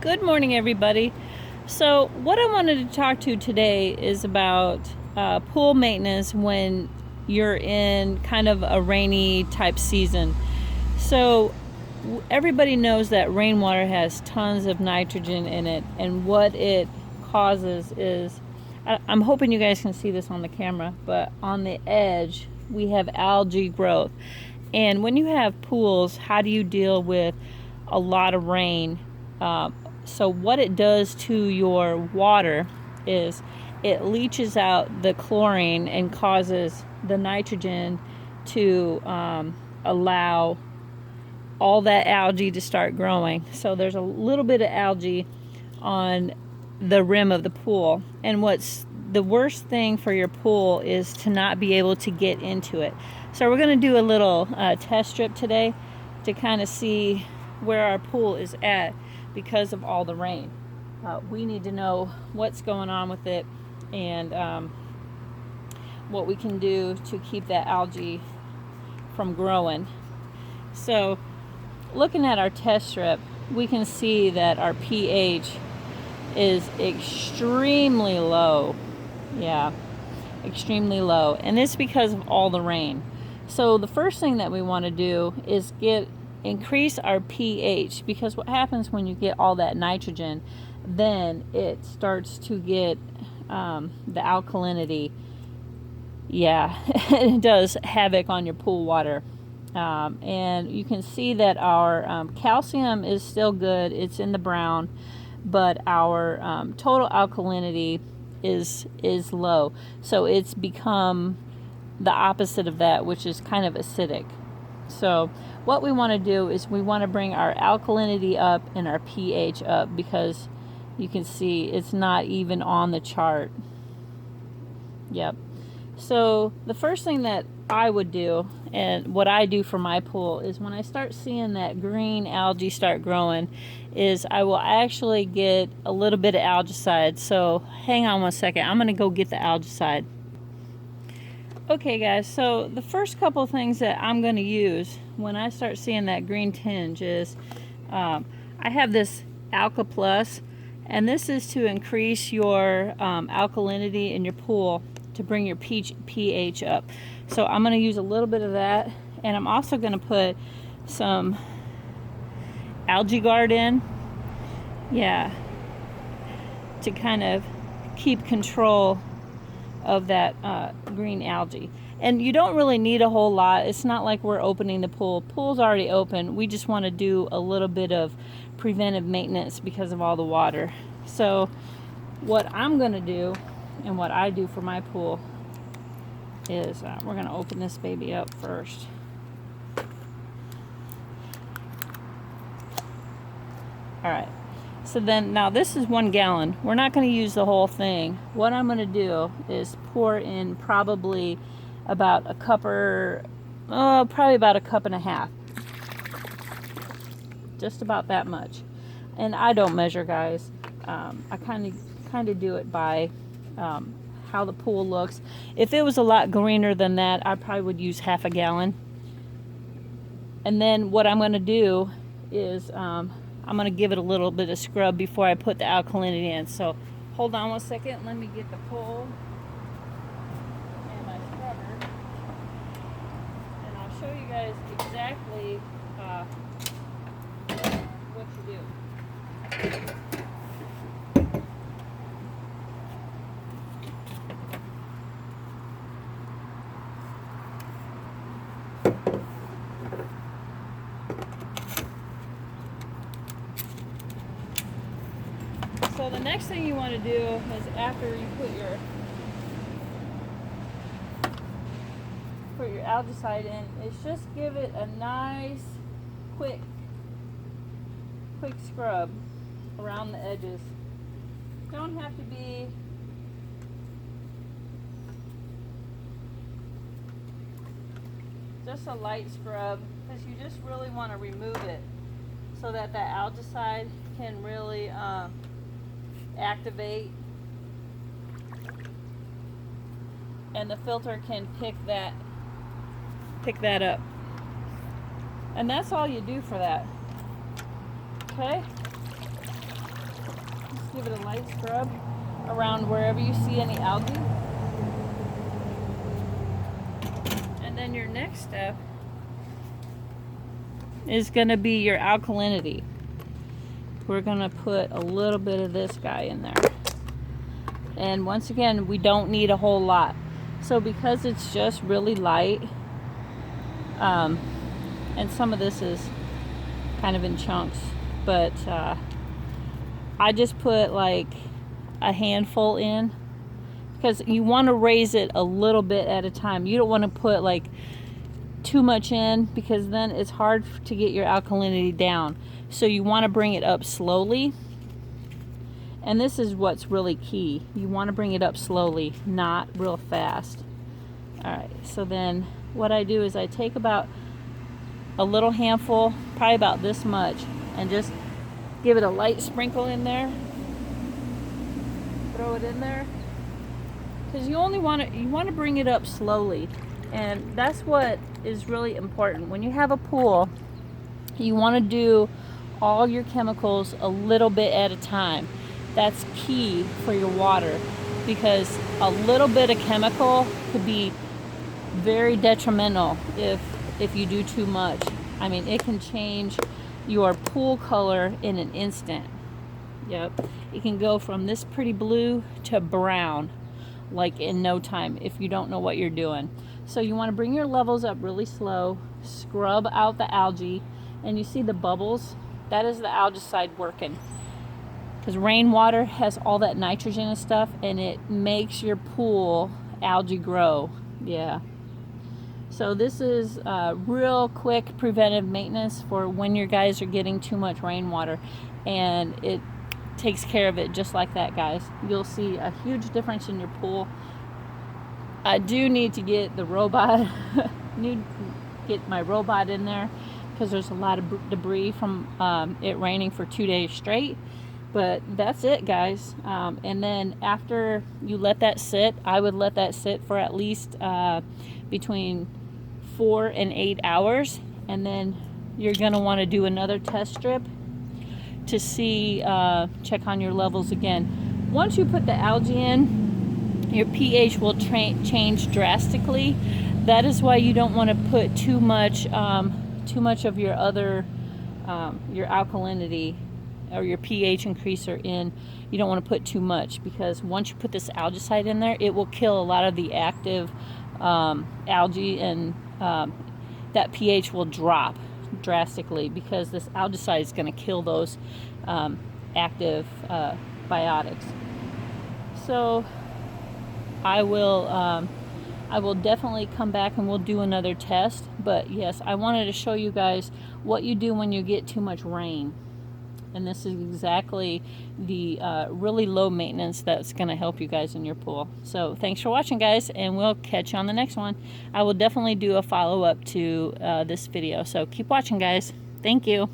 Good morning, everybody. So, what I wanted to talk to today is about pool maintenance when you're in kind of a rainy type season. So, everybody knows that rainwater has tons of nitrogen in it, and what it causes is I'm hoping you guys can see this on the camera, but on the edge we have algae growth. And when you have pools, how do you deal with a lot of rain? So what it does to your water is it leaches out the chlorine and causes the nitrogen to allow all that algae to start growing. So there's a little bit of algae on the rim of the pool. And what's the worst thing for your pool is to not be able to get into it. So we're going to do a little test strip today to kind of see where our pool is at because of all the rain. We need to know what's going on with it and what we can do to keep that algae from growing. So looking at our test strip, we can see that our pH is extremely low. Yeah, extremely low. And it's because of all the rain. So the first thing that we want to do is increase our pH, because what happens when you get all that nitrogen, then it starts to get the alkalinity. Yeah, it does havoc on your pool water. And you can see that our calcium is still good, it's in the brown, but our total alkalinity is low. So it's become the opposite of that, which is kind of acidic. So what we want to do is we want to bring our alkalinity up and our pH up, because you can see it's not even on the chart. Yep. So the first thing that I would do, and what I do for my pool, is when I start seeing that green algae start growing, is I will actually get a little bit of algicide. So hang on one second. I'm going to go get the algicide. Okay guys, so the first couple things that I'm going to use when I start seeing that green tinge is I have this Alka Plus, and this is to increase your alkalinity in your pool, to bring your pH up. So I'm going to use a little bit of that, and I'm also going to put some Algae Guard in, yeah, to kind of keep control of that green algae. And you don't really need a whole lot. It's not like we're opening the pool. Pool's already open. We just want to do a little bit of preventive maintenance because of all the water. So what I'm going to do, and what I do for my pool, is we're going to open this baby up first. All right. So then, now this is 1 gallon. We're not going to use the whole thing. What I'm going to do is pour in probably about a cup, or probably about a cup and a half. Just about that much. And I don't measure, guys. I kind of do it by how the pool looks. If it was a lot greener than that, I probably would use half a gallon. And then what I'm going to do is I'm going to give it a little bit of scrub before I put the alkalinity in. So hold on one second. Let me get the pole and my scrubber, and I'll show you guys exactly what to do. So the next thing you want to do is, after you put your algicide in, is just give it a nice quick scrub around the edges. Don't have to be just a light scrub, because you just really want to remove it so that that algicide can really activate, and the filter can pick that up. And that's all you do for that. Okay? Just give it a light scrub around wherever you see any algae. And then your next step is going to be your alkalinity. We're going to put a little bit of this guy in there. And once again, we don't need a whole lot. So because it's just really light, and some of this is kind of in chunks, but I just put like a handful in, because you want to raise it a little bit at a time. You don't want to put like too much in, because then it's hard to get your alkalinity down. So you want to bring it up slowly. And this is what's really key. You want to bring it up slowly, not real fast. Alright, so then what I do is I take about a little handful, probably about this much, and just give it a light sprinkle in there. Throw it in there. Because you want to bring it up slowly. And that's what is really important. When you have a pool, you want to do all your chemicals a little bit at a time. That's key for your water, because a little bit of chemical could be very detrimental if you do too much. I mean, it can change your pool color in an instant. Yep. It can go from this pretty blue to brown, like in no time, if you don't know what you're doing. So you want to bring your levels up really slow, scrub out the algae, and you see the bubbles? That is the algicide working. Because rainwater has all that nitrogen and stuff, and it makes your pool algae grow. Yeah. So this is real quick preventive maintenance for when your guys are getting too much rainwater, and it takes care of it just like that, guys. You'll see a huge difference in your pool. I do need to get the robot, get my robot in there, because there's a lot of debris from it raining for 2 days straight. But that's it, guys. And then after you let that sit, I would let that sit for at least between 4 and 8 hours. And then you're going to want to do another test strip to see, check on your levels again. Once you put the algae in, your pH will change drastically. That is why you don't want to put too much of your other, your alkalinity or your pH increaser in. You don't want to put too much, because once you put this algicide in there, it will kill a lot of the active algae, and that pH will drop drastically, because this algicide is going to kill those active biotics. So I will definitely come back and we'll do another test. But yes, I wanted to show you guys what you do when you get too much rain. And this is exactly the really low maintenance that's going to help you guys in your pool. So thanks for watching, guys, and we'll catch you on the next one. I will definitely do a follow-up to this video. So keep watching, guys. Thank you.